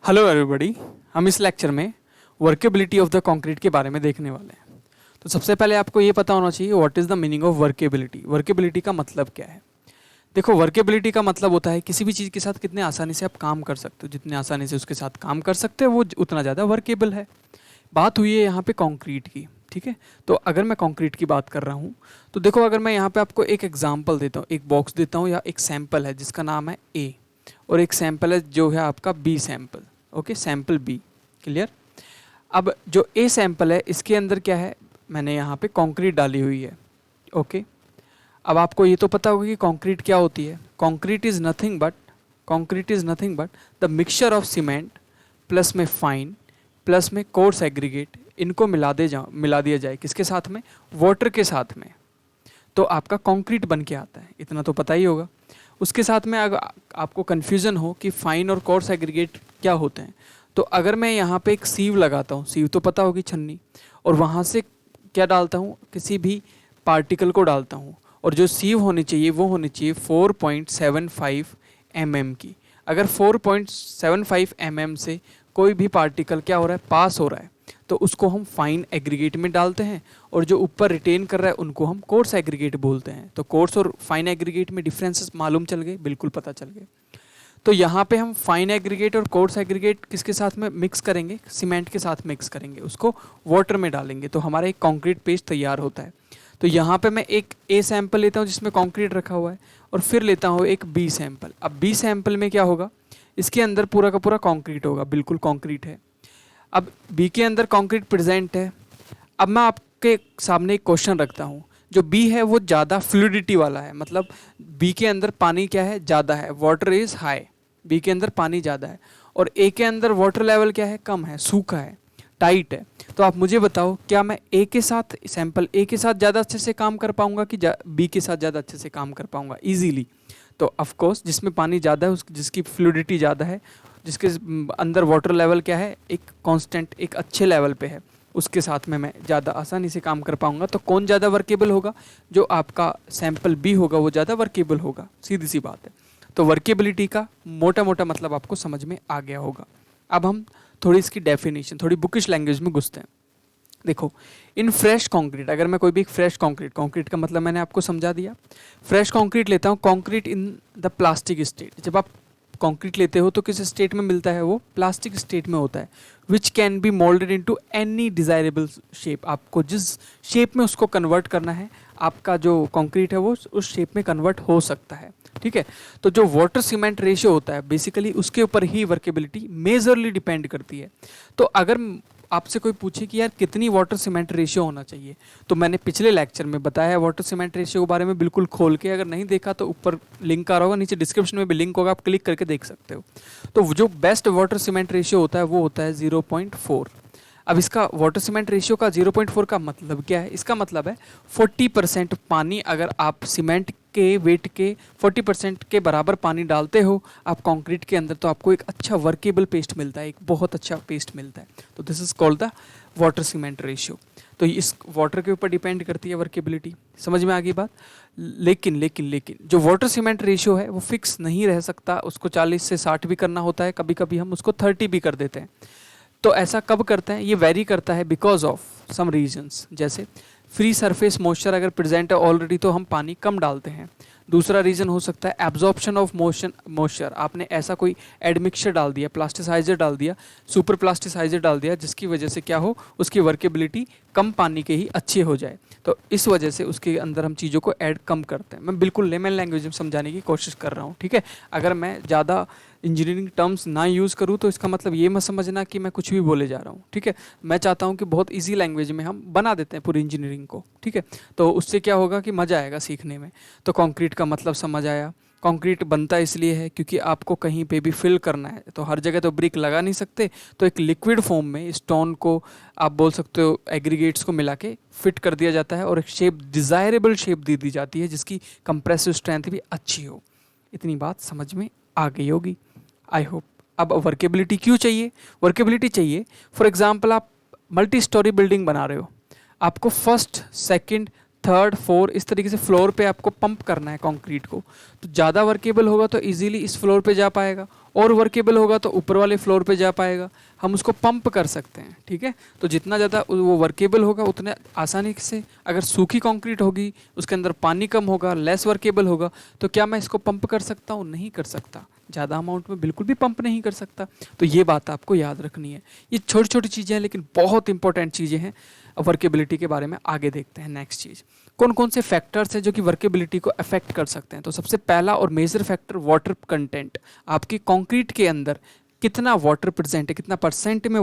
Hello everybody, हम इस lecture में वर्केबिलिटी ऑफ द कंक्रीट के बारे में देखने वाले हैं। तो सबसे पहले आपको ये पता होना चाहिए what is the meaning of workability. Workability का मतलब क्या है? देखो, वर्केबिलिटी का मतलब होता है किसी भी चीज़ के साथ कितने आसानी से आप काम कर सकते हो। जितने आसानी से उसके साथ काम कर सकते हो वो उतना ज़्यादा वर्केबल है। बात हुई है यहाँ पे कंक्रीट की, ठीक है। तो अगर मैं कंक्रीट की बात कर रहा हूँ तो देखो, अगर मैं यहाँ पे आपको एक एग्जांपल देता हूँ, एक बॉक्स देता हूँ या एक सैंपल है जिसका नाम है ए, और एक सैंपल है जो है आपका B sample. Okay, sample B, clear. अब जो ए सैंपल है इसके अंदर क्या है, मैंने यहाँ पे कंक्रीट डाली हुई है। ओके, अब आपको ये तो पता होगा कि कंक्रीट क्या होती है। Concrete is nothing but the mixture of cement plus में फाइन प्लस में कोर्स एग्रीगेट, इनको मिला दिया जाए किसके साथ में, वाटर के साथ में, तो आपका कंक्रीट बन के आता है। इतना तो पता ही होगा। उसके साथ में अगर आपको कन्फ्यूज़न हो कि फाइन और कोर्स एग्रीगेट क्या होते हैं, तो अगर मैं यहाँ पे एक सीव लगाता हूँ, सीव तो पता होगी, छन्नी, और वहाँ से क्या डालता हूँ, किसी भी पार्टिकल को डालता हूँ, और जो सीव होनी चाहिए वो होनी चाहिए 4.75 mm की। अगर 4.75 mm से कोई भी पार्टिकल क्या हो रहा है, पास हो रहा है, तो उसको हम फाइन एग्रीगेट में डालते हैं, और जो ऊपर रिटेन कर रहा है उनको हम कोर्स एग्रीगेट बोलते हैं। तो कोर्स और फाइन एग्रीगेट में डिफरेंसेस मालूम चल गए, बिल्कुल पता चल गए। तो यहाँ पे हम फाइन एग्रीगेट और कोर्स एग्रीगेट किसके साथ में मिक्स करेंगे, सीमेंट के साथ मिक्स करेंगे, उसको वाटर में डालेंगे, तो हमारा एक कंक्रीट पेस्ट तैयार होता है। तो यहाँ पे मैं एक ए सैंपल लेता हूँ जिसमें कंक्रीट रखा हुआ है, और फिर लेता हूँ एक बी सैंपल। अब बी सैंपल में क्या होगा, इसके अंदर पूरा का पूरा कंक्रीट होगा, बिल्कुल कंक्रीट है। अब बी के अंदर कंक्रीट प्रेजेंट है। अब मैं आपके सामने एक क्वेश्चन रखता हूँ, जो बी है वो ज़्यादा फ्लूइडिटी वाला है, मतलब बी के अंदर पानी क्या है, ज़्यादा है, वाटर इज़ हाई, बी के अंदर पानी ज़्यादा है, और ए के अंदर वाटर लेवल क्या है, कम है, सूखा है, टाइट है। तो आप मुझे बताओ, क्या मैं ए के साथ, सैंपल ए के साथ ज़्यादा अच्छे से काम कर पाऊँगा कि बी के साथ ज़्यादा अच्छे से काम कर पाऊँगा ईजीली? तो ऑफकोर्स जिसमें पानी ज़्यादा है, जिसकी फ्लूइडिटी ज़्यादा है, जिसके अंदर वाटर लेवल क्या है, एक कांस्टेंट, एक अच्छे लेवल पे है, उसके साथ में मैं ज़्यादा आसानी से काम कर पाऊंगा। तो कौन ज़्यादा वर्केबल होगा, जो आपका सैंपल बी होगा वो ज़्यादा वर्केबल होगा, सीधी सी बात है। तो वर्केबिलिटी का मोटा मोटा मतलब आपको समझ में आ गया होगा। अब हम थोड़ी इसकी डेफिनेशन, थोड़ी बुकिश लैंग्वेज में घुसते हैं। देखो, इन फ्रेश कंक्रीट, अगर मैं कोई भी फ्रेश कंक्रीट का मतलब मैंने आपको समझा दिया। फ्रेश कंक्रीट लेता हूँ, concrete in the plastic state. जब आप कंक्रीट लेते हो तो किस स्टेट में मिलता है, वो प्लास्टिक स्टेट में होता है, which can be moulded into any desirable shape. आपको जिस शेप में उसको कन्वर्ट करना है, आपका जो कंक्रीट है वो उस शेप में कन्वर्ट हो सकता है, ठीक है। तो जो वाटर सीमेंट रेशियो होता है, बेसिकली उसके ऊपर ही वर्केबिलिटी मेजरली डिपेंड करती है। तो अगर आपसे कोई पूछे कि यार कितनी वाटर सीमेंट रेशियो होना चाहिए, तो मैंने पिछले लेक्चर में बताया है वाटर सीमेंट रेशियो के बारे में, बिल्कुल खोल के। अगर नहीं देखा तो ऊपर लिंक आ रहा होगा, नीचे डिस्क्रिप्शन में भी लिंक होगा, आप क्लिक करके देख सकते हो। तो जो बेस्ट वाटर सीमेंट रेशियो होता है वो होता है 0.4। अब इसका वाटर सीमेंट रेशियो का 0.4 का मतलब क्या है, इसका मतलब है 40% पानी, अगर आप सीमेंट के वेट के 40% के बराबर पानी डालते हो आप कंक्रीट के अंदर, तो आपको एक अच्छा वर्केबल पेस्ट मिलता है, एक बहुत अच्छा पेस्ट मिलता है। तो this is called the water cement ratio. तो इस वाटर के ऊपर डिपेंड करती है वर्केबिलिटी। समझ में आ गई बात? लेकिन जो वाटर सीमेंट रेशियो है वो फिक्स नहीं रह सकता, उसको 40 से 60 भी करना होता है, कभी कभी हम उसको 30 भी कर देते हैं। तो ऐसा कब करते हैं, ये वेरी करता है बिकॉज ऑफ सम रीजंस। जैसे फ्री सरफेस मॉइस्चर अगर प्रेजेंट है ऑलरेडी तो हम पानी कम डालते हैं। दूसरा रीज़न हो सकता है एब्जॉर्प्शन ऑफ मॉइस्चर। आपने ऐसा कोई एडमिक्सचर डाल दिया, प्लास्टिसाइजर डाल दिया, सुपर प्लास्टिसाइजर डाल दिया, जिसकी वजह से क्या हो, उसकी वर्केबिलिटी कम पानी के ही अच्छी हो जाए। तो इस वजह से उसके अंदर हम चीज़ों को ऐड कम करते हैं। मैं बिल्कुल लेमन लैंग्वेज में समझाने की कोशिश कर रहा हूँ, ठीक है। अगर मैं ज़्यादा इंजीनियरिंग टर्म्स ना यूज़ करूँ तो इसका मतलब ये मत समझना कि मैं कुछ भी बोले जा रहा हूँ, ठीक है। मैं चाहता हूँ कि बहुत इजी लैंग्वेज में हम बना देते हैं पूरी इंजीनियरिंग को, ठीक है। तो उससे क्या होगा कि मज़ा आएगा सीखने में। तो कंक्रीट का मतलब समझ आया। कंक्रीट बनता इसलिए है क्योंकि आपको कहीं पे भी फिल करना है, तो हर जगह तो ब्रिक लगा नहीं सकते, तो एक लिक्विड फॉर्म में स्टोन को, आप बोल सकते हो एग्रीगेट्स को मिला के फिट कर दिया जाता है, और एक शेप, डिज़ायरेबल शेप दे दी जाती है जिसकी कंप्रेसिव स्ट्रेंथ भी अच्छी हो। इतनी बात समझ में आ गई होगी, आई होप। अब वर्केबिलिटी क्यों चाहिए? वर्केबिलिटी चाहिए, फॉर एग्जाम्पल आप मल्टी स्टोरी बिल्डिंग बना रहे हो, आपको फर्स्ट, सेकंड, थर्ड, फोर, इस तरीके से फ्लोर पे आपको पंप करना है कंक्रीट को, तो ज़्यादा वर्केबल होगा तो इजीली इस फ्लोर पे जा पाएगा, और वर्केबल होगा तो ऊपर वाले फ्लोर पे जा पाएगा, हम उसको पंप कर सकते हैं, ठीक है। तो जितना ज़्यादा वो वर्केबल होगा उतने आसानी से, अगर सूखी कंक्रीट होगी उसके अंदर पानी कम होगा, लेस वर्केबल होगा, तो क्या मैं इसको पंप कर सकता हूँ? नहीं कर सकता, ज़्यादा अमाउंट में बिल्कुल भी पंप नहीं कर सकता। तो ये बात आपको याद रखनी है। ये छोटी छोटी चीज़ें हैं लेकिन बहुत इंपॉर्टेंट चीज़ें हैं। वर्केबिलिटी के बारे में आगे देखते हैं। नेक्स्ट चीज़, कौन कौन से फैक्टर्स हैं जो कि वर्केबिलिटी को अफेक्ट कर सकते हैं। तो सबसे पहला और मेजर फैक्टर वाटर कंटेंट, आपकी कंक्रीट के अंदर कितना वाटर प्रेजेंट है, कितना परसेंट में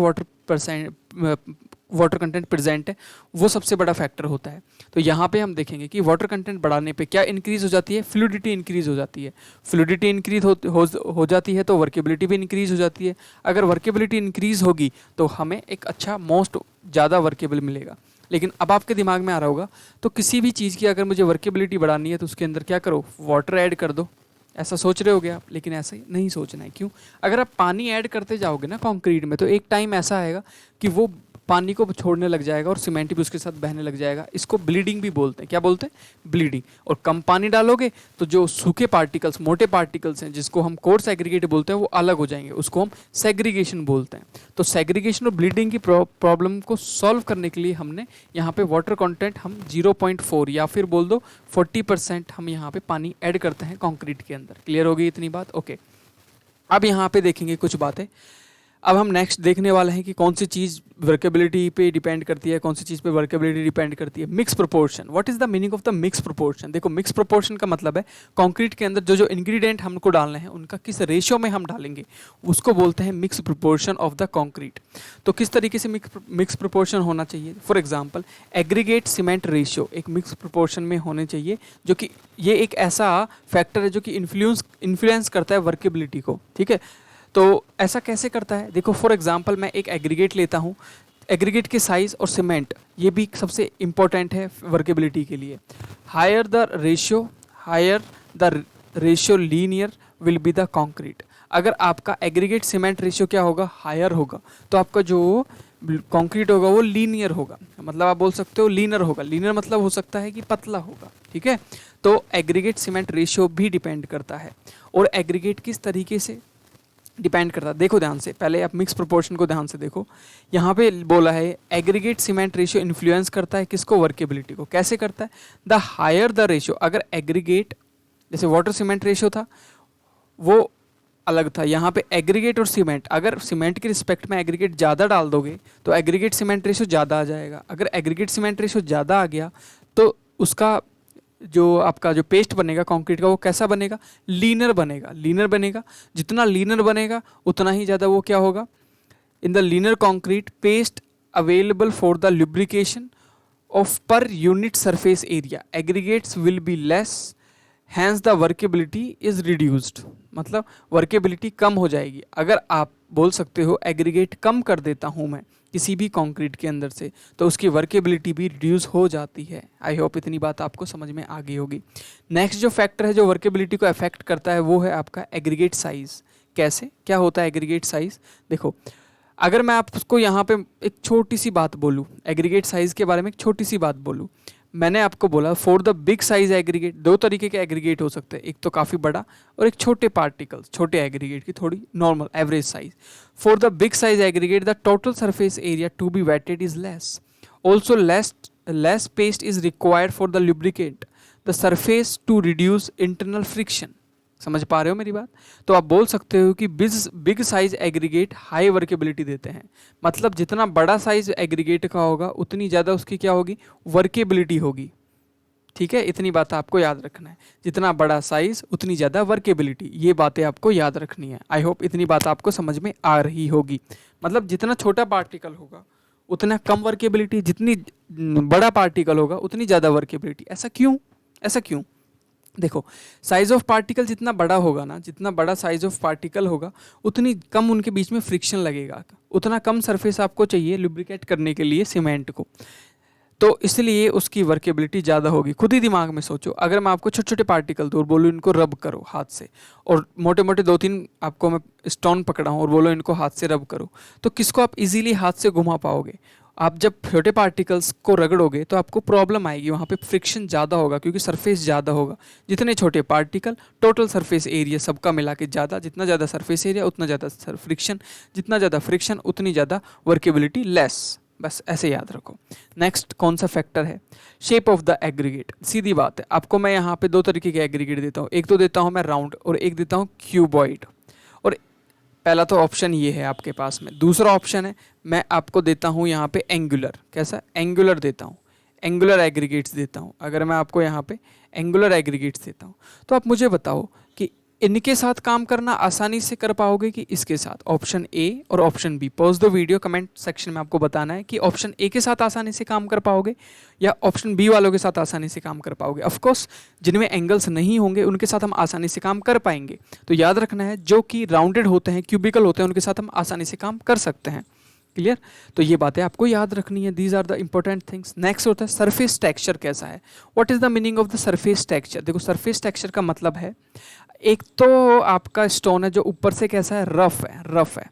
वाटर कंटेंट प्रेजेंट है, वो सबसे बड़ा फैक्टर होता है। तो यहाँ पे हम देखेंगे कि वाटर कंटेंट बढ़ाने पे क्या इंक्रीज हो जाती है, फ्लूइडिटी इंक्रीज हो जाती है। फ्लूइडिटी इंक्रीज हो जाती है तो वर्केबिलिटी भी इंक्रीज हो जाती है। अगर वर्केबिलिटी इंक्रीज होगी तो हमें एक अच्छा मोस्ट ज़्यादा वर्केबल मिलेगा। लेकिन अब आपके दिमाग में आ रहा होगा, तो किसी भी चीज़ की अगर मुझे वर्केबिलिटी बढ़ानी है तो उसके अंदर क्या करो, वाटर ऐड कर दो, ऐसा सोच रहे होगे आप। लेकिन ऐसा ही नहीं सोचना है। क्यों? अगर आप पानी ऐड करते जाओगे ना कंक्रीट में, तो एक टाइम ऐसा आएगा कि वो पानी को छोड़ने लग जाएगा और सीमेंट भी उसके साथ बहने लग जाएगा। इसको ब्लीडिंग भी बोलते हैं। क्या बोलते हैं? ब्लीडिंग। और कम पानी डालोगे तो जो सूखे पार्टिकल्स, मोटे पार्टिकल्स हैं, जिसको हम कोर्स एग्रीगेट बोलते हैं, वो अलग हो जाएंगे, उसको हम सेग्रीगेशन बोलते हैं। तो सेग्रीगेशन और ब्लीडिंग की प्रॉब्लम को सॉल्व करने के लिए हमने यहाँ पे वाटर कंटेंट हम 0.4 या फिर बोल दो 40% हम यहाँ पे पानी ऐड करते हैं कंक्रीट के अंदर। क्लियर होगी इतनी बात? ओके। अब यहाँ पे देखेंगे कुछ बातें। अब हम नेक्स्ट देखने वाले हैं कि कौन सी चीज़ वर्केबिलिटी पे डिपेंड करती है, कौन सी चीज़ पे वर्केबिलिटी डिपेंड करती है। Mix proportion. What is the meaning of the mix proportion? देखो, मिक्स प्रोपोर्शन का मतलब है कंक्रीट के अंदर जो जो इंग्रेडिएंट हमको डालने हैं उनका किस रेशियो में हम डालेंगे, उसको बोलते हैं mix proportion of the concrete. तो किस तरीके से मिक्स प्रोपोर्शन होना चाहिए? For example, aggregate cement ratio एक मिक्स प्रोपोर्शन में होने चाहिए, जो कि ये एक ऐसा फैक्टर है जो कि इन्फ्लुएंस करता है वर्केबिलिटी को, ठीक है। तो ऐसा कैसे करता है? देखो, फॉर एग्जांपल मैं एक एग्रीगेट लेता हूँ, एग्रीगेट के साइज और सीमेंट ये भी सबसे इंपॉर्टेंट है वर्केबिलिटी के लिए। Higher the ratio linear will be the concrete. अगर आपका एग्रीगेट सीमेंट रेशियो क्या होगा, हायर होगा, तो आपका जो कंक्रीट होगा वो लीनियर होगा। मतलब आप बोल सकते हो लीनर होगा। लीनर मतलब हो सकता है कि पतला होगा, ठीक है। तो एग्रीगेट सीमेंट रेशियो भी डिपेंड करता है। और एग्रीगेट किस तरीके से डिपेंड करता है, देखो ध्यान से। पहले आप मिक्स प्रोपोर्शन को ध्यान से देखो। यहाँ पे बोला है एग्रीगेट सीमेंट रेशियो इन्फ्लुएंस करता है किसको, वर्केबिलिटी को। कैसे करता है? द हायर द रेशियो, अगर एग्रीगेट जैसे वाटर सीमेंट रेशियो था वो अलग था, यहाँ पे एग्रीगेट और सीमेंट, अगर सीमेंट के रिस्पेक्ट में एग्रीगेट ज़्यादा डाल दोगे तो एग्रीगेट सीमेंट रेशियो ज़्यादा आ जाएगा। अगर एग्रीगेट सीमेंट रेशियो ज़्यादा आ गया तो उसका जो आपका जो पेस्ट बनेगा कंक्रीट का वो कैसा बनेगा, लीनर बनेगा। लीनर बनेगा, जितना लीनर बनेगा उतना ही ज़्यादा वो क्या होगा, in the leaner concrete paste available for the lubrication of per unit surface area aggregates will be less, hence the workability is reduced. मतलब वर्केबिलिटी कम हो जाएगी। अगर आप बोल सकते हो एग्रीगेट कम कर देता हूँ मैं किसी भी कंक्रीट के अंदर से, तो उसकी वर्केबिलिटी भी रिड्यूस हो जाती है। आई होप इतनी बात आपको समझ में आ गई होगी। नेक्स्ट जो फैक्टर है जो वर्केबिलिटी को अफेक्ट करता है वो है आपका एग्रीगेट साइज। कैसे, क्या होता है एग्रीगेट साइज? देखो, अगर मैं आपको यहाँ पे एक छोटी सी बात बोलूँ, एग्रीगेट साइज के बारे में एक छोटी सी बात बोलूँ, मैंने आपको बोला for the big size aggregate दो तरीके के एग्रीगेट हो सकते हैं, एक तो काफ़ी बड़ा और एक छोटे पार्टिकल्स, छोटे एग्रीगेट की थोड़ी normal average size. For the big size aggregate the total surface area to be wetted is less, also less paste is required for the lubricate the surface to reduce internal friction. समझ पा रहे हो मेरी बात? तो आप बोल सकते हो कि big size aggregate high workability देते हैं। मतलब जितना बड़ा साइज एग्रीगेट का होगा उतनी ज़्यादा उसकी क्या होगी, वर्केबिलिटी होगी। ठीक है, इतनी बात आपको याद रखना है। जितना बड़ा साइज उतनी ज़्यादा वर्केबिलिटी, ये बातें आपको याद रखनी है। आई होप इतनी बात आपको समझ में आ रही होगी। मतलब जितना छोटा पार्टिकल होगा उतना कम वर्केबिलिटी, जितनी बड़ा पार्टिकल होगा उतनी ज़्यादा वर्केबिलिटी। ऐसा क्यों? ऐसा क्यों? देखो, साइज ऑफ पार्टिकल जितना बड़ा होगा ना, जितना बड़ा साइज ऑफ पार्टिकल होगा उतनी कम उनके बीच में फ्रिक्शन लगेगा, उतना कम सरफेस आपको चाहिए लुब्रिकेट करने के लिए सीमेंट को, तो इसलिए उसकी वर्केबिलिटी ज़्यादा होगी। खुद ही दिमाग में सोचो, अगर मैं आपको छोटे छोटे पार्टिकल दूँ और बोलूँ इनको रब करो हाथ से, और मोटे मोटे 2-3 आपको मैं स्टोन पकड़ाऊँ और बोलो इनको हाथ से रब करो, तो किसको आप इजीली हाथ से घुमा पाओगे? आप जब छोटे पार्टिकल्स को रगड़ोगे तो आपको प्रॉब्लम आएगी, वहाँ पे फ्रिक्शन ज़्यादा होगा क्योंकि सरफेस ज़्यादा होगा। जितने छोटे पार्टिकल टोटल सरफेस एरिया सबका मिला के ज़्यादा, जितना ज़्यादा सरफेस एरिया उतना ज़्यादा फ्रिक्शन, जितना ज़्यादा फ्रिक्शन उतनी ज़्यादा वर्केबिलिटी लेस। बस ऐसे याद रखो। नेक्स्ट कौन सा फैक्टर है? Shape of the aggregate. सीधी बात है, आपको मैं यहाँ पे दो तरीके के एग्रीगेट देता हूँ, एक तो देता हूँ मैं राउंड और एक देता हूँ क्यूबॉइड। और पहला तो ऑप्शन ये है आपके पास में। दूसरा ऑप्शन है मैं आपको देता हूँ यहाँ पे एंगुलर। कैसा? एंगुलर देता हूँ, एंगुलर एग्रीगेट्स देता हूँ। अगर मैं आपको यहाँ पे एंगुलर एग्रीगेट्स देता हूँ तो आप मुझे बताओ कि इनके साथ काम करना आसानी से कर पाओगे कि इसके साथ? ऑप्शन ए और option B. Pause the video, comment section में आपको बताना है कि ऑप्शन ए के साथ आसानी से काम कर पाओगे या ऑप्शन बी वालों के साथ आसानी से काम कर पाओगे। ऑफ कोर्स जिनमें एंगल्स नहीं होंगे उनके साथ हम आसानी से काम कर पाएंगे। तो याद रखना है जो कि राउंडेड होते हैं, क्यूबिकल होते हैं, उनके साथ हम आसानी से काम कर सकते हैं। क्लियर? तो ये बातें आपको याद रखनी है। These are the important things. Next होता है सरफेस टेक्सचर कैसा है। What is the meaning of the surface texture? देखो सरफेस टेक्सचर का मतलब है, एक तो आपका स्टोन है जो ऊपर से कैसा है, रफ है,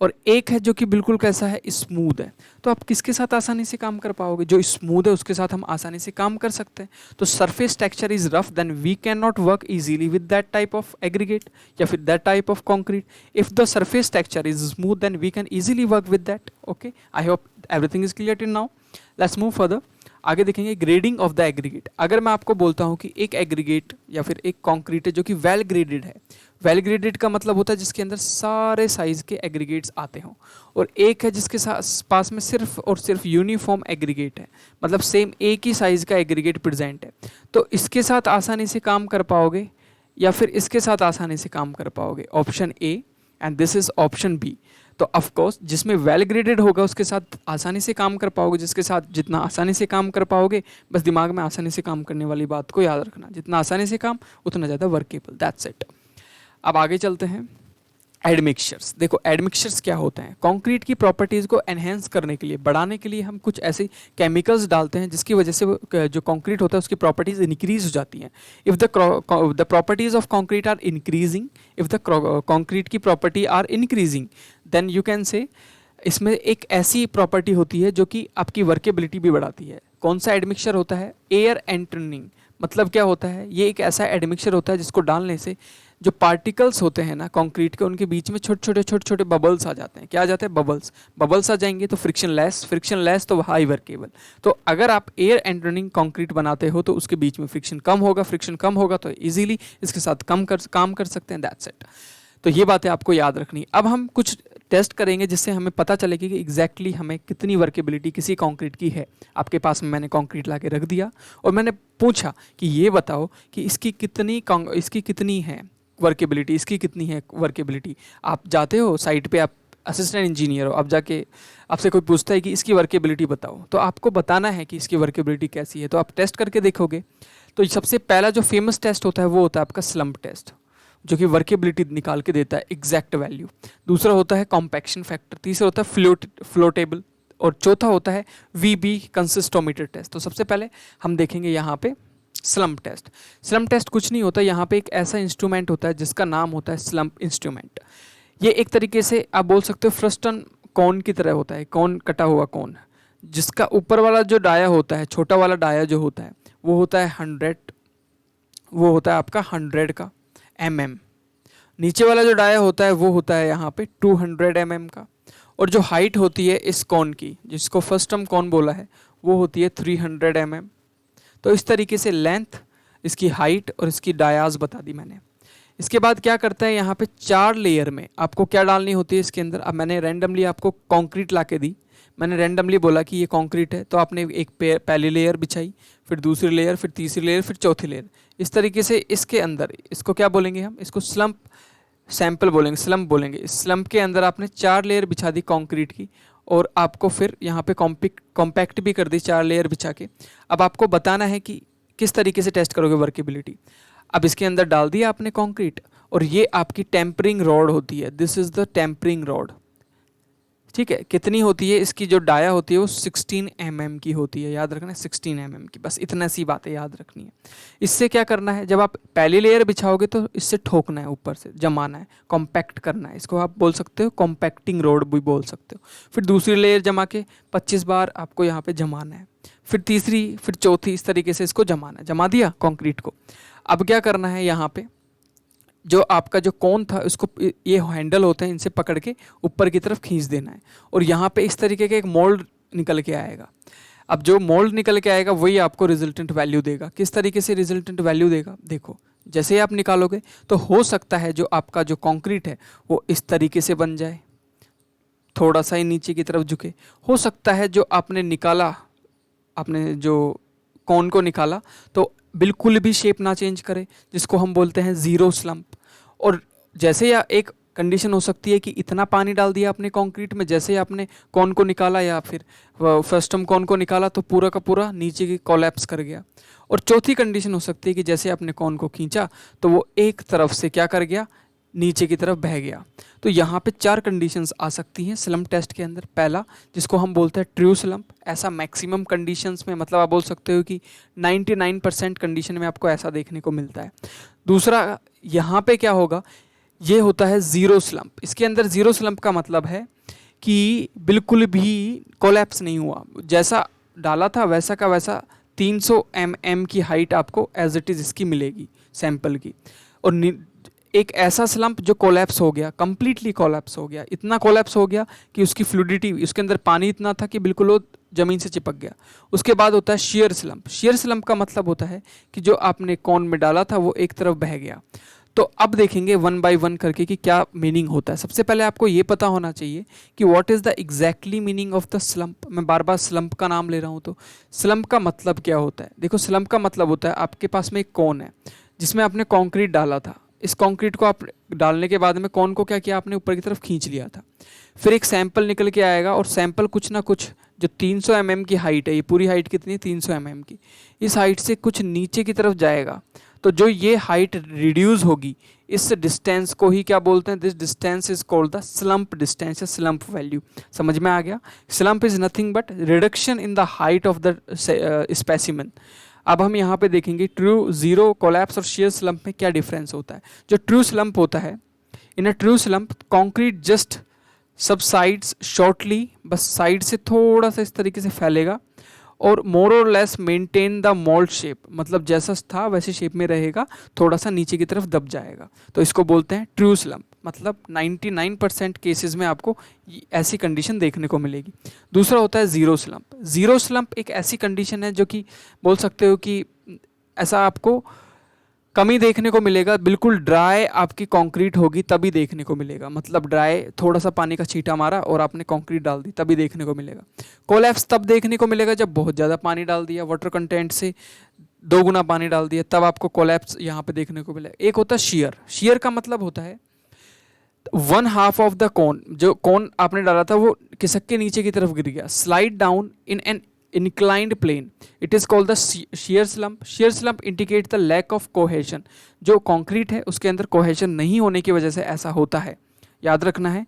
और एक है जो कि बिल्कुल कैसा है, स्मूथ है। तो आप किसके साथ आसानी से काम कर पाओगे? जो स्मूथ है उसके साथ हम आसानी से काम कर सकते हैं। तो surface texture is rough, then we can not work easily with that type of aggregate या फिर that type of concrete. If the surface texture is smooth then we can easily work with that. Okay, I hope everything is clear till now. Let's move further. आगे देखेंगे grading of the aggregate. अगर मैं आपको बोलता हूँ कि एक aggregate या फिर एक कंक्रीट है जो कि वेल ग्रेडेड है, वेल ग्रेडेड का मतलब होता है जिसके अंदर सारे साइज के एग्रीगेट्स आते हों, और एक है जिसके पास में सिर्फ और सिर्फ यूनिफॉर्म एग्रीगेट है, मतलब सेम एक ही साइज का एग्रीगेट प्रेजेंट है, तो इसके साथ आसानी से काम कर पाओगे या फिर इसके साथ आसानी से काम कर पाओगे? Option A and this is option B. तो ऑफ कोर्स जिसमें वेल ग्रेडेड होगा उसके साथ आसानी से काम कर पाओगे, जिसके साथ जितना आसानी से काम कर पाओगे, बस दिमाग में आसानी से काम करने वाली बात को याद रखना, जितना आसानी से काम उतना ज़्यादा वर्केबल, दैट्स इट। अब आगे चलते हैं। एडमिक्सचर्स। देखो एडमिक्सचर्स क्या होते हैं? कंक्रीट की प्रॉपर्टीज़ को एनहेंस करने के लिए, बढ़ाने के लिए हम कुछ ऐसे केमिकल्स डालते हैं जिसकी वजह से जो कंक्रीट होता है उसकी प्रॉपर्टीज़ इंक्रीज हो जाती हैं। If the properties of concrete are increasing, if the concrete की property are increasing, then you can say इसमें एक ऐसी प्रॉपर्टी होती है जो कि आपकी वर्केबिलिटी भी बढ़ाती है। कौन सा एडमिक्सचर होता है? एयर एंटरनिंग। मतलब क्या होता है? ये एक ऐसा एडमिक्सचर होता है जिसको डालने से जो पार्टिकल्स होते हैं ना कंक्रीट के, उनके बीच में छोटे छोटे बबल्स आ जाते हैं। क्या आ जाते हैं? बबल्स आ जाएंगे तो फ्रिक्शन लेस तो हाई वर्केबल। तो अगर आप एयर एंटरनिंग कंक्रीट बनाते हो तो उसके बीच में फ्रिक्शन कम होगा तो इजीली इसके साथ काम कर सकते हैं। That's it. तो ये बातें आपको याद रखनी। अब हम कुछ टेस्ट करेंगे जिससे हमें पता चलेगी कि एग्जैक्टली हमें कितनी वर्केबिलिटी किसी कंक्रीट की है। आपके पास में मैंने कंक्रीट ला के रख दिया और मैंने पूछा कि ये बताओ कि इसकी कितनी है वर्केबिलिटी, इसकी कितनी है वर्केबिलिटी। आप जाते हो साइट पे, आप असिस्टेंट इंजीनियर हो, आप जाके आपसे कोई पूछता है कि इसकी वर्केबिलिटी बताओ, तो आपको बताना है कि इसकी वर्केबिलिटी कैसी है। तो आप टेस्ट करके देखोगे तो सबसे पहला जो फेमस टेस्ट होता है वो होता है आपका स्लम्प टेस्ट, जो कि वर्केबिलिटी निकाल के देता है एग्जैक्ट वैल्यू। दूसरा होता है कॉम्पैक्शन फैक्टर, तीसरा होता है फ्लोटेबल, और चौथा होता है VB कंसिस्टोमीटर टेस्ट। तो सबसे पहले हम देखेंगे यहाँ पे स्लम्प टेस्ट। स्लम्प टेस्ट कुछ नहीं होता, यहाँ पे एक ऐसा इंस्ट्रूमेंट होता है जिसका नाम होता है स्लम्प इंस्ट्रूमेंट। ये एक तरीके से आप बोल सकते हो फ्रस्टन कॉर्न की तरह होता है, कॉर्न कटा हुआ कॉर्न, जिसका ऊपर वाला जो डाया होता है, छोटा वाला डाया जो होता है वो होता है 100, वो होता है आपका 100 का mm। नीचे वाला जो डाया होता है वो होता है यहाँ पे 200 mm का, और जो हाइट होती है इस कॉर्न की, जिसको फर्स्ट टर्म कॉर्न बोला है, वो होती है 300 mm। तो इस तरीके से लेंथ, इसकी हाइट और इसकी डायाज बता दी मैंने। इसके बाद क्या करता है, यहाँ पे 4 लेयर में आपको क्या डालनी होती है इसके अंदर। अब मैंने रैंडमली आपको कंक्रीट ला के दी, मैंने रैंडमली बोला कि ये कंक्रीट है, तो आपने एक पहली लेयर बिछाई, फिर दूसरी लेयर, फिर तीसरी लेयर, फिर चौथी लेयर। इस तरीके से इसके अंदर, इसको क्या बोलेंगे हम, इसको स्लम्प सैंपल बोलेंगे, स्लम्प बोलेंगे। इस स्लम्प के अंदर आपने 4 लेयर बिछा दी कंक्रीट की, और आपको फिर यहाँ पे कॉम्पैक्ट भी कर दी 4 लेयर बिछा के। अब आपको बताना है कि किस तरीके से टेस्ट करोगे वर्केबिलिटी। अब इसके अंदर डाल दिया आपने कंक्रीट, और ये आपकी टेम्परिंग रॉड होती है, this is the tempering rod. ठीक है, कितनी होती है इसकी जो डाया होती है वो 16 mm की होती है, याद रखना 16 mm की, बस इतना सी बातें याद रखनी है। इससे क्या करना है, जब आप पहली लेयर बिछाओगे तो इससे ठोकना है, ऊपर से जमाना है, कॉम्पैक्ट करना है, इसको आप बोल सकते हो कॉम्पैक्टिंग रोड भी बोल सकते हो। फिर दूसरी लेयर जमा के 25 बार आपको यहाँ पे जमाना है, फिर तीसरी, फिर चौथी, इस तरीके से इसको जमाना है। जमा दिया कंक्रीट को। अब क्या करना है, यहाँ पे जो आपका जो कोन था उसको, ये हैंडल होते हैं, इनसे पकड़ के ऊपर की तरफ खींच देना है, और यहाँ पे इस तरीके का एक मोल्ड निकल के आएगा। अब जो मोल्ड निकल के आएगा वही आपको रिजल्टेंट वैल्यू देगा। किस तरीके से रिजल्टेंट वैल्यू देगा, देखो जैसे ही आप निकालोगे तो हो सकता है जो आपका जो कंक्रीट है वो इस तरीके से बन जाए, थोड़ा सा ही नीचे की तरफ झुके। हो सकता है जो आपने निकाला, आपने जो कोन को निकाला तो बिल्कुल भी शेप ना चेंज करे, जिसको हम बोलते हैं ज़ीरो स्लम्प। और जैसे या एक कंडीशन हो सकती है कि इतना पानी डाल दिया आपने कंक्रीट में, जैसे ही आपने कोन को निकाला या फिर फर्स्टम कोन को निकाला तो पूरा का पूरा नीचे की कोलैप्स कर गया। और चौथी कंडीशन हो सकती है कि जैसे आपने कोन को खींचा तो वो एक तरफ से क्या कर गया, नीचे की तरफ बह गया। तो यहाँ पे 4 कंडीशंस आ सकती हैं स्लम्प टेस्ट के अंदर। पहला, जिसको हम बोलते हैं ट्रू स्लम्प, ऐसा मैक्सिमम कंडीशंस में, मतलब आप बोल सकते हो कि 99% कंडीशन में आपको ऐसा देखने को मिलता है। दूसरा, यहाँ पे क्या होगा, ये होता है ज़ीरो स्लम्प। इसके अंदर ज़ीरो स्लम्प का मतलब है कि बिल्कुल भी कोलैप्स नहीं हुआ, जैसा डाला था वैसा का वैसा 300 mm की हाइट आपको एज इट इज़ इसकी मिलेगी सैंपल की। और एक ऐसा स्लम्प जो कोलैप्स हो गया, कंप्लीटली कोलैप्स हो गया, इतना कोलैप्स हो गया कि उसकी फ्लूडिटी, उसके अंदर पानी इतना था कि बिल्कुल वो ज़मीन से चिपक गया। उसके बाद होता है शेयर स्लम्प। शेयर स्लम्प का मतलब होता है कि जो आपने कोन में डाला था वो एक तरफ बह गया। तो अब देखेंगे 1 by 1 करके कि क्या मीनिंग होता है। सबसे पहले आपको ये पता होना चाहिए कि what is the exactly meaning of the slump. मैं बार बार स्लम्प का नाम ले रहा हूँ, तो स्लम्प का मतलब क्या होता है। देखो, स्लम्प का मतलब होता है आपके पास में एक कोन है जिसमें आपने कंक्रीट डाला था। इस कंक्रीट को आप डालने के बाद में कोन को क्या किया, आपने ऊपर की तरफ खींच लिया था। फिर एक सैंपल निकल के आएगा, और सैंपल कुछ ना कुछ, जो 300 mm की हाइट है, ये पूरी हाइट कितनी है 300 mm की, इस हाइट से कुछ नीचे की तरफ जाएगा। तो जो ये हाइट रिड्यूस होगी, इस डिस्टेंस को ही क्या बोलते हैं, this distance is called the slump distance या स्लम्प वैल्यू। समझ में आ गया। Slump is nothing but reduction in the height of the specimen. अब हम यहाँ पे देखेंगे ट्रू, ज़ीरो, कोलैप्स और शेयर स्लम्प में क्या डिफरेंस होता है। जो ट्रू स्लम्प होता है, in a true slump concrete just subsides shortly, बस साइड से थोड़ा सा इस तरीके से फैलेगा, और मोर और less maintain the mould shape, मतलब जैसा था वैसे शेप में रहेगा, थोड़ा सा नीचे की तरफ दब जाएगा। तो इसको बोलते हैं ट्रू स्लम्प। मतलब 99% केसेस में आपको ऐसी कंडीशन देखने को मिलेगी। दूसरा होता है ज़ीरो स्लम्प। ज़ीरो स्लम्प एक ऐसी कंडीशन है जो कि बोल सकते हो कि ऐसा आपको कमी देखने को मिलेगा। बिल्कुल ड्राई आपकी कंक्रीट होगी तभी देखने को मिलेगा, मतलब ड्राई, थोड़ा सा पानी का छींटा मारा और आपने कंक्रीट डाल दी तभी देखने को मिलेगा। कोलैप्स तब देखने को मिलेगा जब बहुत ज़्यादा पानी डाल दिया, वाटर कंटेंट से 2 गुना पानी डाल दिया, तब आपको कोलैप्स यहाँ पे देखने को मिलेगा। एक होता है शेयर। शेयर का मतलब होता है 1/2 ऑफ द कोन, जो कोन आपने डाला था वो खिसक के नीचे की तरफ गिर गया, slide down in an inclined plane, it is called the shear slump. shear slump indicate the lack of cohesion. जो कंक्रीट है उसके अंदर कोहेशन नहीं होने की वजह से ऐसा होता है, याद रखना है।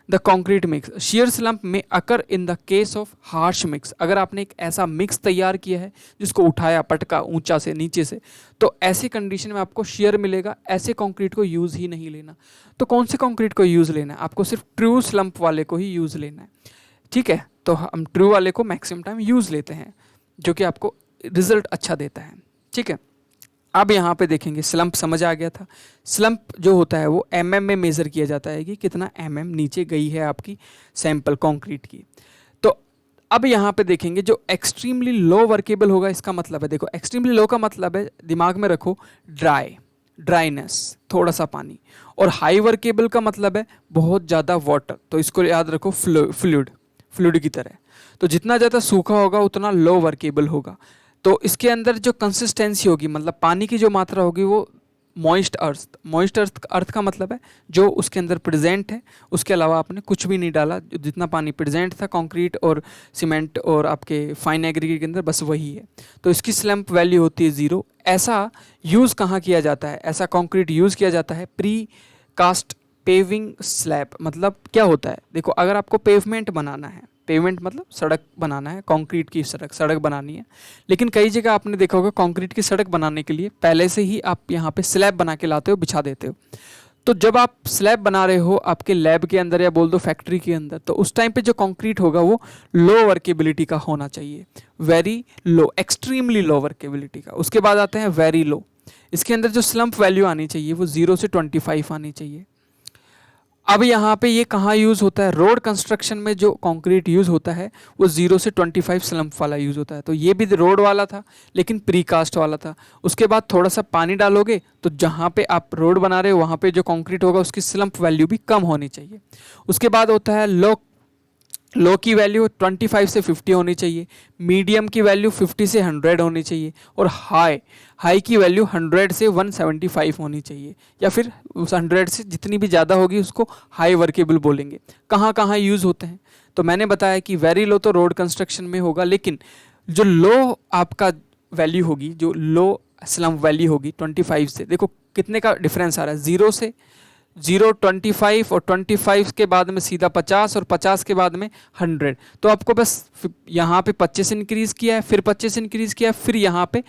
The concrete mix, shear slump में occur in the case of harsh mix. अगर आपने एक ऐसा मिक्स तैयार किया है जिसको उठाया, पटका ऊंचा से नीचे से, तो ऐसी कंडीशन में आपको शेयर मिलेगा। ऐसे कंक्रीट को यूज़ ही नहीं लेना। तो कौन से कंक्रीट को यूज़ लेना है, आपको सिर्फ ट्रू स्लम्प वाले को ही यूज़ लेना है, ठीक है। तो हम ट्रू वाले को मैक्सिमम टाइम यूज़ लेते हैं, जो कि आपको रिजल्ट अच्छा देता है, ठीक है। अब यहाँ पे देखेंगे, स्लम्प समझ आ गया था। स्लम्प जो होता है वो mm में मेज़र किया जाता है कि कितना mm नीचे गई है आपकी सैंपल कंक्रीट की। तो अब यहाँ पे देखेंगे जो एक्सट्रीमली लो वर्केबल होगा, इसका मतलब है, देखो एक्सट्रीमली लो का मतलब है, दिमाग में रखो, ड्राइनेस, थोड़ा सा पानी, और हाई वर्केबल का मतलब है बहुत ज़्यादा वाटर। तो इसको याद रखो, फ्लूइड की तरह। तो जितना ज़्यादा सूखा होगा उतना लो वर्केबल होगा। तो इसके अंदर जो कंसिस्टेंसी होगी, मतलब पानी की जो मात्रा होगी, वो मॉइस्ट अर्थ का मतलब है जो उसके अंदर प्रेजेंट है, उसके अलावा आपने कुछ भी नहीं डाला, जितना पानी प्रेजेंट था कंक्रीट और सीमेंट और आपके फाइन एग्रीगेट के अंदर, बस वही है। तो इसकी स्लम्प वैल्यू होती है 0। ऐसा यूज़ कहाँ किया जाता है, ऐसा कंक्रीट यूज़ किया जाता है प्री कास्ट पेविंग स्लैब मतलब क्या होता है? देखो, अगर आपको पेवमेंट बनाना है, पेवमेंट मतलब सड़क बनाना है, कंक्रीट की सड़क बनानी है, लेकिन कई जगह आपने देखा होगा कंक्रीट की सड़क बनाने के लिए पहले से ही आप यहाँ पे स्लैब बना के लाते हो, बिछा देते हो। तो जब आप स्लैब बना रहे हो आपके लैब के अंदर या बोल दो फैक्ट्री के अंदर, तो उस टाइम पे जो कंक्रीट होगा वो लो वर्केबिलिटी का होना चाहिए, very low, extremely low workability का। उसके बाद आते हैं वेरी लो। इसके अंदर जो स्लम्प वैल्यू आनी चाहिए वो 0 से 25 आनी चाहिए। अब यहाँ पे ये कहाँ यूज़ होता है? रोड कंस्ट्रक्शन में जो कंक्रीट यूज़ होता है वो 0 से 25 स्लम्प वाला यूज़ होता है। तो ये भी रोड वाला था लेकिन प्रीकास्ट वाला था। उसके बाद थोड़ा सा पानी डालोगे तो जहाँ पे आप रोड बना रहे हो वहाँ पे जो कंक्रीट होगा उसकी स्लम्प वैल्यू भी कम होनी चाहिए। उसके बाद होता है लो की वैल्यू 25 से 50 होनी चाहिए, मीडियम की वैल्यू 50 से 100 होनी चाहिए, और हाई की वैल्यू 100 से 175 होनी चाहिए, या फिर उस 100 से जितनी भी ज़्यादा होगी उसको हाई वर्केबल बोलेंगे। कहाँ कहाँ यूज़ होते हैं? तो मैंने बताया कि वेरी लो तो रोड कंस्ट्रक्शन में होगा, लेकिन जो लो आपका वैल्यू होगी, जो लो स्लम्प वैल्यू होगी 25 से, देखो कितने का डिफरेंस आ रहा है, 0 25 और 25 के बाद में सीधा 50 और 50 के बाद में 100। तो आपको बस यहाँ पे 25 इंक्रीज़ किया है, फिर 25 इंक्रीज़ किया है, फिर यहाँ पे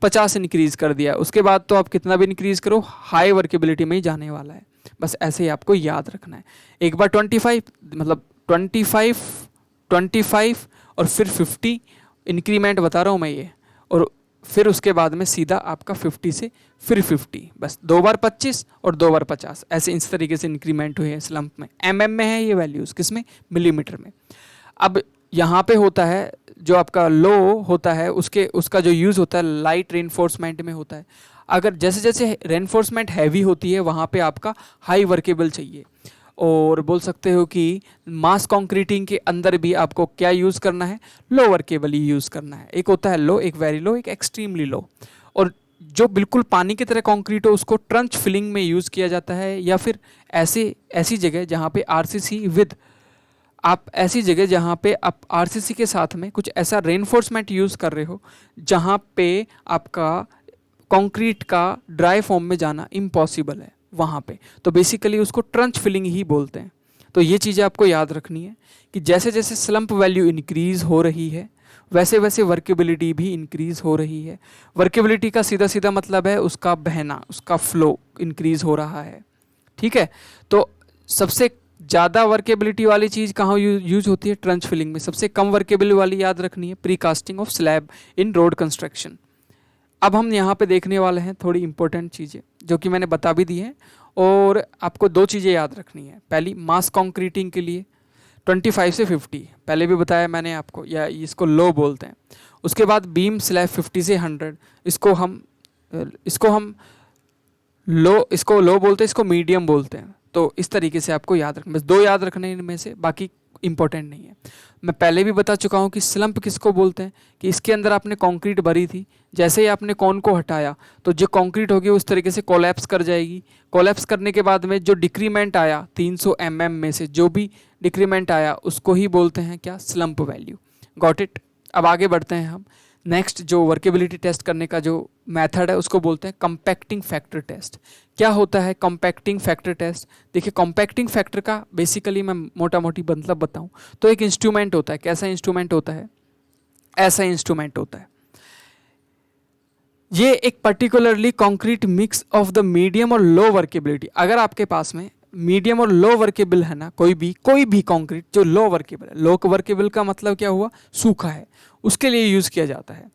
50 इंक्रीज़ कर दिया। उसके बाद तो आप कितना भी इंक्रीज़ करो हाई वर्केबिलिटी में ही जाने वाला है। बस ऐसे ही आपको याद रखना है। एक बार 25 मतलब 25 और फिर 50 इंक्रीमेंट बता रहा हूँ मैं ये, और फिर उसके बाद में सीधा आपका 50 से फिर 50, बस 2 बार 25 और 2 बार 50, ऐसे इस तरीके से इंक्रीमेंट हुए हैं स्लम्प में। एमएम में है ये वैल्यूज़, किसमें? मिलीमीटर में। अब यहाँ पे होता है जो आपका लो होता है उसका जो यूज़ होता है लाइट रेनफोर्समेंट में होता है। अगर जैसे जैसे रेनफोर्समेंट हैवी होती है वहाँ पे आपका हाई वर्केबल चाहिए, और बोल सकते हो कि मास कंक्रीटिंग के अंदर भी आपको क्या यूज़ करना है? लो वर्केबल ही यूज़ करना है। एक होता है लो, एक वेरी लो, एक एक्सट्रीमली लो। और जो बिल्कुल पानी की तरह कंक्रीट हो उसको ट्रंच फिलिंग में यूज़ किया जाता है, या फिर ऐसी जगह जहाँ पे आरसीसी विद ऐसी जगह जहाँ पे आप आरसीसी के साथ में कुछ ऐसा रेनफोर्समेंट यूज़ कर रहे हो जहाँ पे आपका कंक्रीट का ड्राई फॉर्म में जाना इम्पॉसिबल है वहाँ पे, तो बेसिकली उसको ट्रंच फिलिंग ही बोलते हैं। तो ये चीज़ें आपको याद रखनी है कि जैसे जैसे स्लम्प वैल्यू इंक्रीज़ हो रही है वैसे वैसे वर्केबिलिटी भी इंक्रीज़ हो रही है। वर्केबिलिटी का सीधा सीधा मतलब है उसका बहना, उसका फ्लो इंक्रीज़ हो रहा है। ठीक है, तो सबसे ज़्यादा वर्केबिलिटी वाली चीज़ कहाँ यूज होती है? ट्रंच फिलिंग में। सबसे कम वर्केबिलिटी वाली याद रखनी है precasting of slab in road construction. अब हम यहाँ पे देखने वाले हैं थोड़ी इंपॉर्टेंट चीज़ें जो कि मैंने बता भी दी हैं, और आपको 2 चीज़ें याद रखनी है। पहली, मास कंक्रीटिंग के लिए 25 से 50 पहले भी बताया मैंने आपको, या इसको लो बोलते हैं। उसके बाद बीम स्लैब 50 से 100, इसको हम लो बोलते हैं, इसको मीडियम बोलते हैं। तो इस तरीके से आपको याद रखना, बस 2 याद रखने इनमें से, बाकी इंपॉर्टेंट नहीं है। मैं पहले भी बता चुका हूँ कि स्लम्प किसको बोलते हैं, कि इसके अंदर आपने कंक्रीट भरी थी, जैसे ही आपने कॉन को हटाया तो जो कंक्रीट होगी उस तरीके से कोलैप्स कर जाएगी। कोलैप्स करने के बाद में जो डिक्रीमेंट आया 300 mm में से जो भी डिक्रीमेंट आया उसको ही बोलते हैं क्या? Slump value. Got it? अब आगे बढ़ते हैं हम। नेक्स्ट जो वर्केबिलिटी टेस्ट करने का जो मेथड है उसको बोलते हैं कंपैक्टिंग फैक्टर टेस्ट। क्या होता है कंपैक्टिंग फैक्टर टेस्ट? देखिए, कंपैक्टिंग फैक्टर का बेसिकली मैं मोटा मोटी मतलब बताऊं तो एक इंस्ट्रूमेंट होता है। कैसा इंस्ट्रूमेंट होता है? ऐसा इंस्ट्रूमेंट होता है। ये एक particularly concrete mix of the medium और लो वर्केबिलिटी। अगर आपके पास में मीडियम और लो वर्केबल है ना, कोई भी कंक्रीट जो लो वर्केबल है, लो वर्केबल का मतलब क्या हुआ? सूखा है, उसके लिए यूज़ किया जाता है।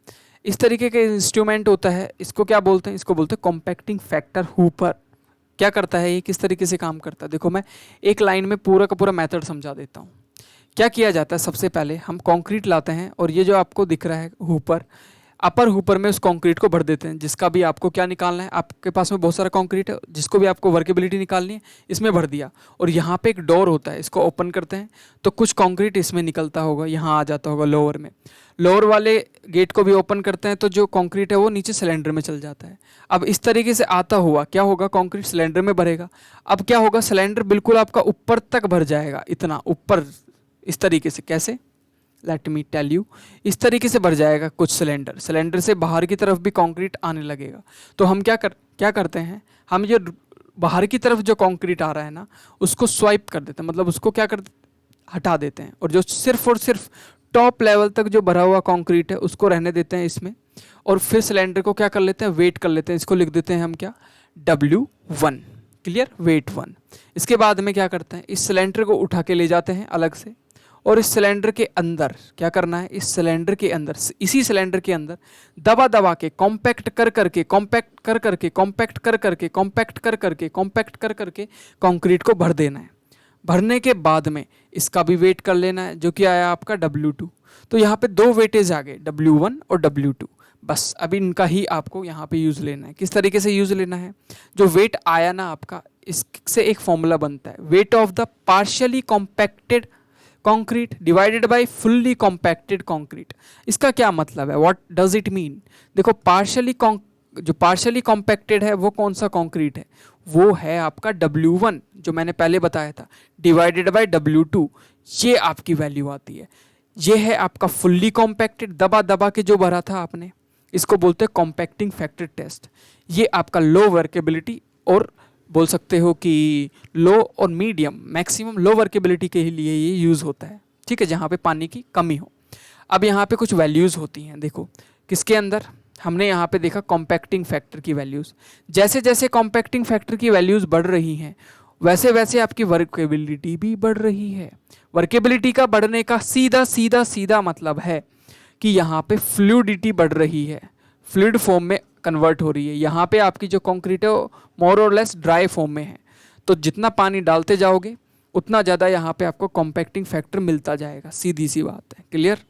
इस तरीके का इंस्ट्रूमेंट होता है, इसको क्या बोलते हैं? इसको बोलते हैं कॉम्पैक्टिंग फैक्टर हुपर। क्या करता है ये, किस तरीके से काम करता है? देखो, मैं एक लाइन में पूरा का पूरा मेथड समझा देता हूँ। क्या किया जाता है? सबसे पहले हम कंक्रीट लाते हैं, और ये जो आपको दिख रहा है हुपर, अपर हुपर में उस कंक्रीट को भर देते हैं। जिसका भी आपको क्या निकालना है, आपके पास में बहुत सारा कंक्रीट है, जिसको भी आपको वर्केबिलिटी निकालनी है इसमें भर दिया, और यहाँ पे एक डोर होता है, इसको ओपन करते हैं तो कुछ कंक्रीट इसमें निकलता होगा, यहाँ आ जाता होगा लोअर में। लोअर वाले गेट को भी ओपन करते हैं तो जो कंक्रीट है वो नीचे सिलेंडर में चल जाता है। अब इस तरीके से आता हुआ क्या होगा? कंक्रीट सिलेंडर में भरेगा। अब क्या होगा? सिलेंडर बिल्कुल आपका ऊपर तक भर जाएगा, इतना ऊपर, इस तरीके से। कैसे? Let me tell you. इस तरीके से भर जाएगा कुछ सिलेंडर से बाहर की तरफ भी कंक्रीट आने लगेगा। तो हम क्या करते हैं, हम ये बाहर की तरफ जो कंक्रीट आ रहा है ना उसको स्वाइप कर देते हैं, मतलब उसको क्या कर हटा देते हैं, और जो सिर्फ और सिर्फ टॉप लेवल तक जो भरा हुआ कंक्रीट है उसको रहने देते हैं इसमें। और फिर सिलेंडर को क्या कर लेते हैं, वेट कर लेते हैं, इसको लिख देते हैं हम क्या, W1। Clear, weight 1। इसके बाद में क्या करते हैं, इस सिलेंडर को उठा के ले जाते हैं अलग से, और इस सिलेंडर के अंदर क्या करना है, इस सिलेंडर के अंदर, इसी सिलेंडर के अंदर दबा दबा के कॉम्पैक्ट कर करके कॉम्पैक्ट कर करके कॉम्पैक्ट कर करके कॉम्पैक्ट कर करके कॉम्पैक्ट कर करके कंक्रीट को भर देना है। भरने के बाद में इसका भी वेट कर लेना है, जो कि आया आपका W2। तो यहाँ पे दो वेटेज आ गए, W1 और W2। बस अभी इनका ही आपको यहाँ पे यूज़ लेना है। किस तरीके से यूज़ लेना है, जो वेट आया ना आपका, इससे एक फॉर्मूला बनता है, weight of the partially compacted concrete divided by fully compacted concrete. इसका क्या मतलब है, व्हाट डज इट मीन। देखो जो पार्शियली कॉम्पैक्टेड है वो कौन सा कॉन्क्रीट है, वो है आपका W1 जो मैंने पहले बताया था, डिवाइडेड बाय W2, ये आपकी वैल्यू आती है। ये है आपका फुल्ली कॉम्पैक्टेड, दबा दबा के जो भरा था आपने, इसको बोलते हैं कॉम्पैक्टिंग फैक्टर टेस्ट। ये आपका लो वर्केबिलिटी, और बोल सकते हो कि लो और मीडियम, मैक्सिमम लो वर्केबिलिटी के लिए ये यूज़ होता है, ठीक है, जहाँ पे पानी की कमी हो। अब यहाँ पे कुछ वैल्यूज़ होती हैं, देखो किसके अंदर, हमने यहाँ पे देखा कॉम्पैक्टिंग फैक्टर की वैल्यूज़। जैसे जैसे कॉम्पैक्टिंग फैक्टर की वैल्यूज़ बढ़ रही हैं वैसे वैसे आपकी वर्केबिलिटी भी बढ़ रही है। वर्केबिलिटी का बढ़ने का सीधा सीधा सीधा मतलब है कि यहाँ पे फ्लूइडिटी बढ़ रही है, फ्लूइड फॉर्म में कन्वर्ट हो रही है। यहाँ पे आपकी जो कंक्रीट है वो मोर और लेस ड्राई फॉर्म में है, तो जितना पानी डालते जाओगे उतना ज़्यादा यहाँ पे आपको कॉम्पैक्टिंग फैक्टर मिलता जाएगा, सीधी सी बात है। क्लियर।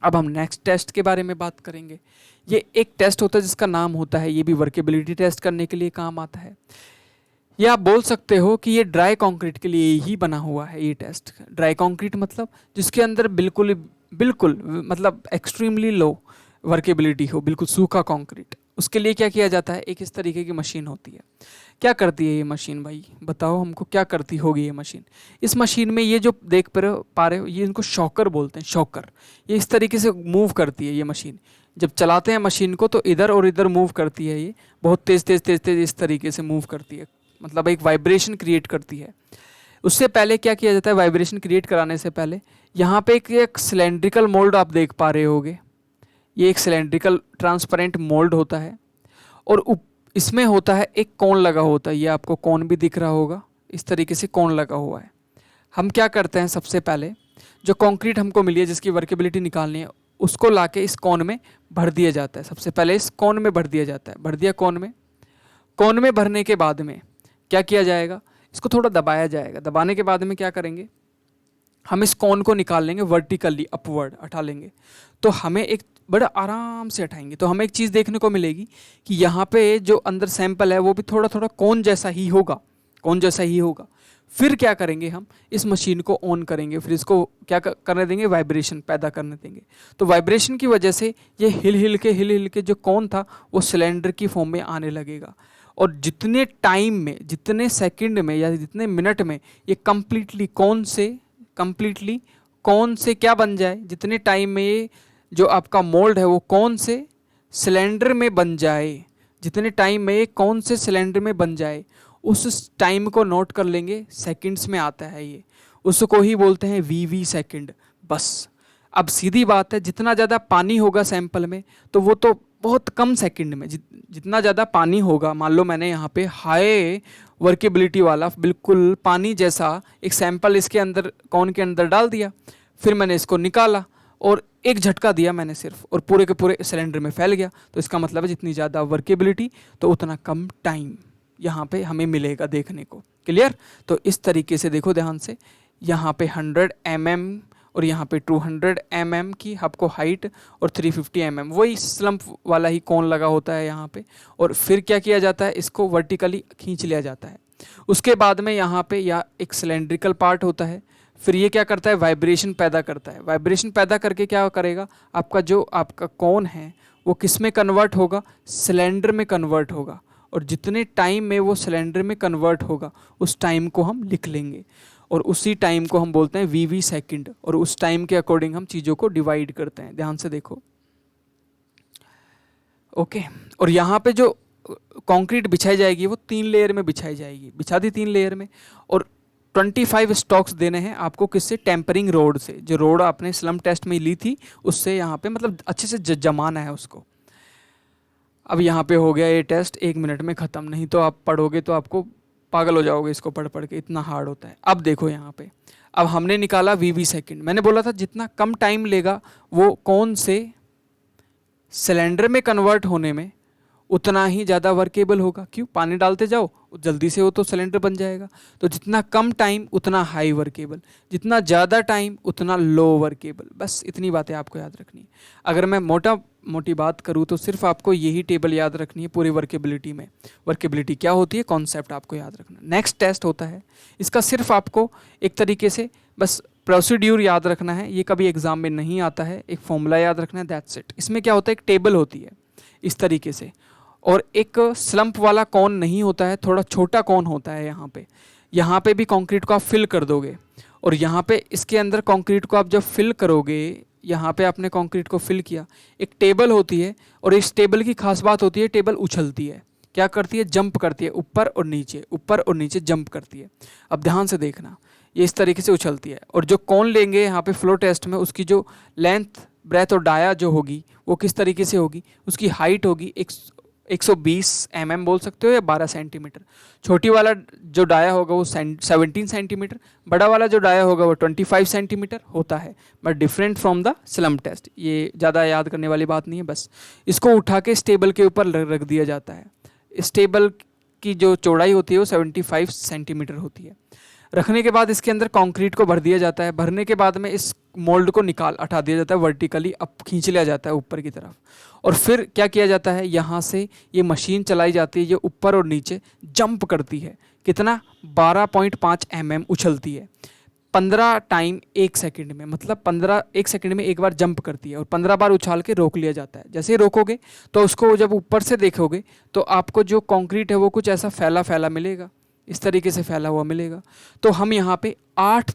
अब हम नेक्स्ट टेस्ट के बारे में बात करेंगे। ये एक टेस्ट होता है जिसका नाम होता है, ये भी वर्केबिलिटी टेस्ट करने के लिए काम आता है। ये आप बोल सकते हो कि ये ड्राई कंक्रीट के लिए ही बना हुआ है ये टेस्ट। ड्राई कंक्रीट मतलब जिसके अंदर बिल्कुल बिल्कुल मतलब एक्सट्रीमली लो वर्केबिलिटी हो, बिल्कुल सूखा कंक्रीट। उसके लिए क्या किया जाता है, एक इस तरीके की मशीन होती है। क्या करती है ये मशीन, भाई बताओ हमको क्या करती होगी ये मशीन। इस मशीन में ये जो देख पा रहे हो, ये इनको शॉकर बोलते हैं, शॉकर। ये इस तरीके से मूव करती है ये मशीन। जब चलाते हैं मशीन को तो इधर और इधर मूव करती है, ये बहुत तेज़ तेज़ तेज़ तेज़ इस तरीके से मूव करती है, मतलब एक वाइब्रेशन क्रिएट करती है। उससे पहले क्या किया जाता है, वाइब्रेशन क्रिएट कराने से पहले यहाँ पे एक सिलेंड्रिकल मोल्ड आप देख पा रहे होगे। ये एक सिलेंड्रिकल ट्रांसपेरेंट मोल्ड होता है, और इसमें होता है एक कोन लगा होता है। ये आपको कोन भी दिख रहा होगा, इस तरीके से कोन लगा हुआ है। हम क्या करते हैं, सबसे पहले जो कंक्रीट हमको मिली है जिसकी वर्केबिलिटी निकालनी है, उसको लाके इस कोन में भर दिया जाता है। सबसे पहले इस कोन में भर दिया जाता है, भर दिया कोन में। कोन में भरने के बाद में क्या किया जाएगा, इसको थोड़ा दबाया जाएगा। दबाने के बाद में क्या करेंगे, हम इस कोन को निकाल लेंगे, वर्टिकली अपवर्ड उठा लेंगे। तो हमें एक बड़ा आराम से उठाएंगे तो हमें एक चीज़ देखने को मिलेगी कि यहाँ पे जो अंदर सैंपल है वो भी थोड़ा थोड़ा कोन जैसा ही होगा, कोन जैसा ही होगा। फिर क्या करेंगे, हम इस मशीन को ऑन करेंगे, फिर इसको क्या करने देंगे, वाइब्रेशन पैदा करने देंगे। तो वाइब्रेशन की वजह से ये हिल हिल के जो कोन था वो सिलेंडर की फॉर्म में आने लगेगा। और जितने टाइम में, जितने सेकंड में या जितने मिनट में ये कम्प्लीटली कौन से क्या बन जाए, जितने टाइम में ये जो आपका मोल्ड है वो कौन से सिलेंडर में बन जाए, जितने टाइम में ये कौन से सिलेंडर में बन जाए, उस टाइम को नोट कर लेंगे। सेकंड्स में आता है ये, उसको ही बोलते हैं VV सेकंड। बस अब सीधी बात है, जितना ज़्यादा पानी होगा सैंपल में तो वो तो बहुत कम सेकंड में, जितना ज़्यादा पानी होगा, मान लो मैंने यहाँ पे हाई वर्केबिलिटी वाला बिल्कुल पानी जैसा एक सैंपल इसके अंदर कौन के अंदर डाल दिया, फिर मैंने इसको निकाला और एक झटका दिया मैंने सिर्फ, और पूरे के पूरे सिलेंडर में फैल गया। तो इसका मतलब है जितनी ज़्यादा वर्केबिलिटी तो उतना कम टाइम यहाँ पे हमें मिलेगा देखने को। क्लियर। तो इस तरीके से देखो ध्यान से, यहाँ पे 100 mm और यहाँ पे 200 mm की आपको हाइट और 350 mm वही स्लम्प वाला ही कोन लगा होता है यहाँ पे। और फिर क्या किया जाता है, इसको वर्टिकली खींच लिया जाता है। उसके बाद में यहाँ पे या एक सिलेंड्रिकल पार्ट होता है, फिर ये क्या करता है, वाइब्रेशन पैदा करता है। वाइब्रेशन पैदा करके क्या करेगा, आपका कोन है वो किस में कन्वर्ट होगा, सिलेंडर में कन्वर्ट होगा। और जितने टाइम में वो सिलेंडर में कन्वर्ट होगा उस टाइम को हम लिख लेंगे, और उसी टाइम को हम बोलते हैं VV सेकंड। और उस टाइम के अकॉर्डिंग हम चीज़ों को डिवाइड करते हैं। ध्यान से देखो, ओके। और यहाँ पे जो कंक्रीट बिछाई जाएगी वो 3 लेयर में बिछाई जाएगी, बिछा दी 3 लेयर में, और 25 स्टॉक्स देने हैं आपको किससे, टेम्परिंग रोड से, जो रोड आपने स्लम टेस्ट में ली थी उससे यहाँ पे मतलब अच्छे से जमाना है उसको। अब यहाँ पे हो गया ये टेस्ट 1 मिनट में ख़त्म, नहीं तो आप पढ़ोगे तो आपको पागल हो जाओगे इसको पढ़ पढ़ के, इतना हार्ड होता है। अब देखो यहाँ पे, अब हमने निकाला वीवी सेकंड, मैंने बोला था जितना कम टाइम लेगा वो कौन से सिलेंडर में कन्वर्ट होने में उतना ही ज़्यादा वर्केबल होगा। क्यों, पानी डालते जाओ जल्दी से वो तो सिलेंडर बन जाएगा। तो जितना कम टाइम उतना हाई वर्केबल, जितना ज़्यादा टाइम उतना लो वर्केबल। बस इतनी बातें आपको याद रखनी है। अगर मैं मोटी बात करूँ तो सिर्फ आपको यही टेबल याद रखनी है पूरी वर्केबिलिटी में। वर्केबिलिटी क्या होती है, कॉन्सेप्ट आपको याद रखना। नेक्स्ट टेस्ट होता है, इसका सिर्फ आपको एक तरीके से बस प्रोसीड्यूर याद रखना है, ये कभी एग्जाम में नहीं आता है। एक फॉर्मूला याद रखना है, दैट्स इट। इसमें क्या होता है, एक टेबल होती है इस तरीके से, और एक स्लंप वाला कौन नहीं होता है, थोड़ा छोटा कौन होता है यहाँ पे भी कंक्रीट को आप फिल कर दोगे, और यहाँ पे इसके अंदर कंक्रीट को आप जब फिल करोगे, यहाँ पे आपने कंक्रीट को फिल किया, एक टेबल होती है, और इस टेबल की खास बात होती है टेबल उछलती है। क्या करती है, जंप करती है, ऊपर और नीचे जंप करती है। अब ध्यान से देखना, ये इस तरीके से उछलती है, और जो कौन लेंगे यहाँ पे फ्लो टेस्ट में, उसकी जो लेंथ ब्रेथ और डाया जो होगी वो किस तरीके से होगी, उसकी हाइट होगी 120 mm बोल सकते हो, या 12 सेंटीमीटर। छोटी वाला जो डाया होगा वो 17 सेंटीमीटर, बड़ा वाला जो डाया होगा वो 25 सेंटीमीटर होता है, but different from the slump test. ये ज़्यादा याद करने वाली बात नहीं है, बस इसको उठा के इस टेबल के ऊपर रख दिया जाता है। इस टेबल की जो चौड़ाई होती है वो 75 सेंटीमीटर होती है। रखने के बाद इसके अंदर कंक्रीट को भर दिया जाता है। भरने के बाद में इस मोल्ड को हटा दिया जाता है, वर्टिकली अप खींच लिया जाता है ऊपर की तरफ, और फिर क्या किया जाता है, यहाँ से ये मशीन चलाई जाती है, ये ऊपर और नीचे जंप करती है। कितना, 12.5 mm उछलती है 15 टाइम 1 सेकंड में, मतलब 1 सेकंड में एक बार जंप करती है, और 15 बार उछाल के रोक लिया जाता है। जैसे ही रोकोगे तो उसको जब ऊपर से देखोगे तो आपको जो कंक्रीट है वो कुछ ऐसा फैला फैला मिलेगा, इस तरीके से फैला हुआ मिलेगा। तो हम यहाँ पे 8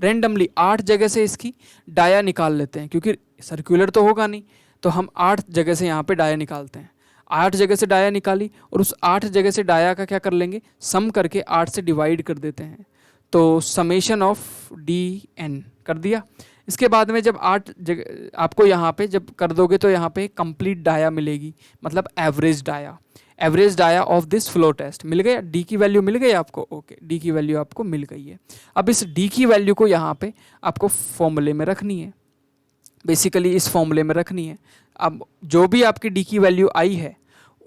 रैंडमली 8 जगह से इसकी डाया निकाल लेते हैं, क्योंकि सर्कुलर तो होगा नहीं, तो हम 8 जगह से यहाँ पे डाया निकालते हैं। 8 जगह से डाया निकाली, और उस 8 जगह से डाया का क्या कर लेंगे, सम करके 8 से डिवाइड कर देते हैं, तो समेशन ऑफ DN कर दिया। इसके बाद में जब 8 जगह आपको यहाँ पे जब कर दोगे तो यहाँ पे कंप्लीट डाया मिलेगी, मतलब average dia of this flow test मिल गया। डी की वैल्यू मिल गई आपको, ओके, डी की वैल्यू आपको मिल गई है। अब इस डी की वैल्यू को यहाँ पे आपको फॉर्मूले में रखनी है, बेसिकली इस फॉर्मूले में रखनी है। अब जो भी आपकी डी की वैल्यू आई है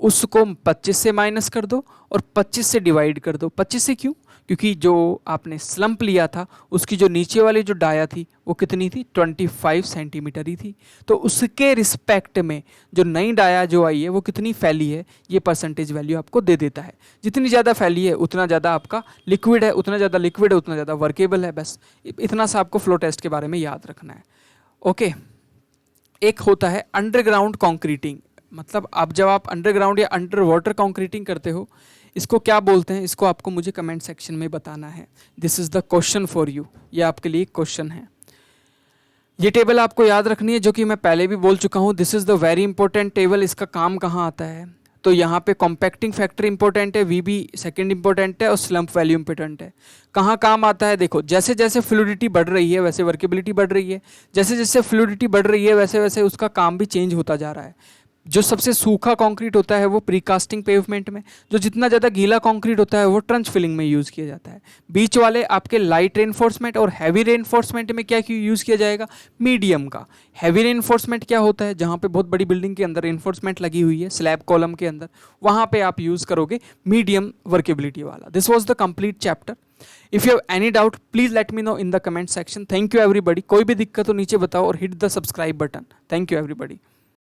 उसको 25 से माइनस कर दो और 25 से डिवाइड कर दो। 25 से क्यों, क्योंकि जो आपने स्लंप लिया था उसकी जो नीचे वाली जो डाया थी वो कितनी थी, 25 सेंटीमीटर ही थी, तो उसके रिस्पेक्ट में जो नई डाया जो आई है वो कितनी फैली है, ये परसेंटेज वैल्यू आपको दे देता है। जितनी ज़्यादा फैली है उतना ज़्यादा आपका लिक्विड है, उतना ज़्यादा वर्केबल है। बस इतना सा आपको फ्लो टेस्ट के बारे में याद रखना है, ओके। एक होता है अंडरग्राउंड कॉन्क्रीटिंग, मतलब अब जब आप अंडरग्राउंड या अंडर वाटर कॉन्क्रीटिंग करते हो, इसको क्या बोलते हैं, इसको आपको मुझे कमेंट सेक्शन में बताना है। This is the question for you, ये आपके लिए क्वेश्चन है। ये टेबल आपको याद रखनी है, जो कि मैं पहले भी बोल चुका हूँ। This is the very important table. इसका काम कहाँ आता है, तो यहाँ पे कॉम्पैक्टिंग फैक्टर इंपॉर्टेंट है, VB सेकंड इंपॉर्टेंट है, और स्लंप वैल्यू इंपॉर्टेंट है। कहाँ काम आता है, देखो जैसे जैसे फ्लूइडिटी बढ़ रही है वैसे वर्केबिलिटी बढ़ रही है, जैसे जैसे फ्लूइडिटी बढ़ रही है वैसे वैसे उसका काम भी चेंज होता जा रहा है। जो सबसे सूखा कंक्रीट होता है वो प्रीकास्टिंग पेवमेंट में, जो जितना ज़्यादा गीला कंक्रीट होता है वो ट्रंच फिलिंग में यूज़ किया जाता है। बीच वाले आपके लाइट रेनफोर्समेंट और हैवी रेनफोर्समेंट में क्या यूज़ किया जाएगा, मीडियम का। हैवी रेनफोर्समेंट क्या होता है, जहाँ पे बहुत बड़ी बिल्डिंग के अंदर रेनफोर्समेंट लगी हुई है स्लैब कॉलम के अंदर, वहाँ पे आप यूज़ करोगे मीडियम वर्केबिलिटी वाला। This was the complete chapter. If you have any doubt please let me know in the comment section. Thank you everybody. कोई भी दिक्कत हो नीचे बताओ, और hit the subscribe button. Thank you everybody.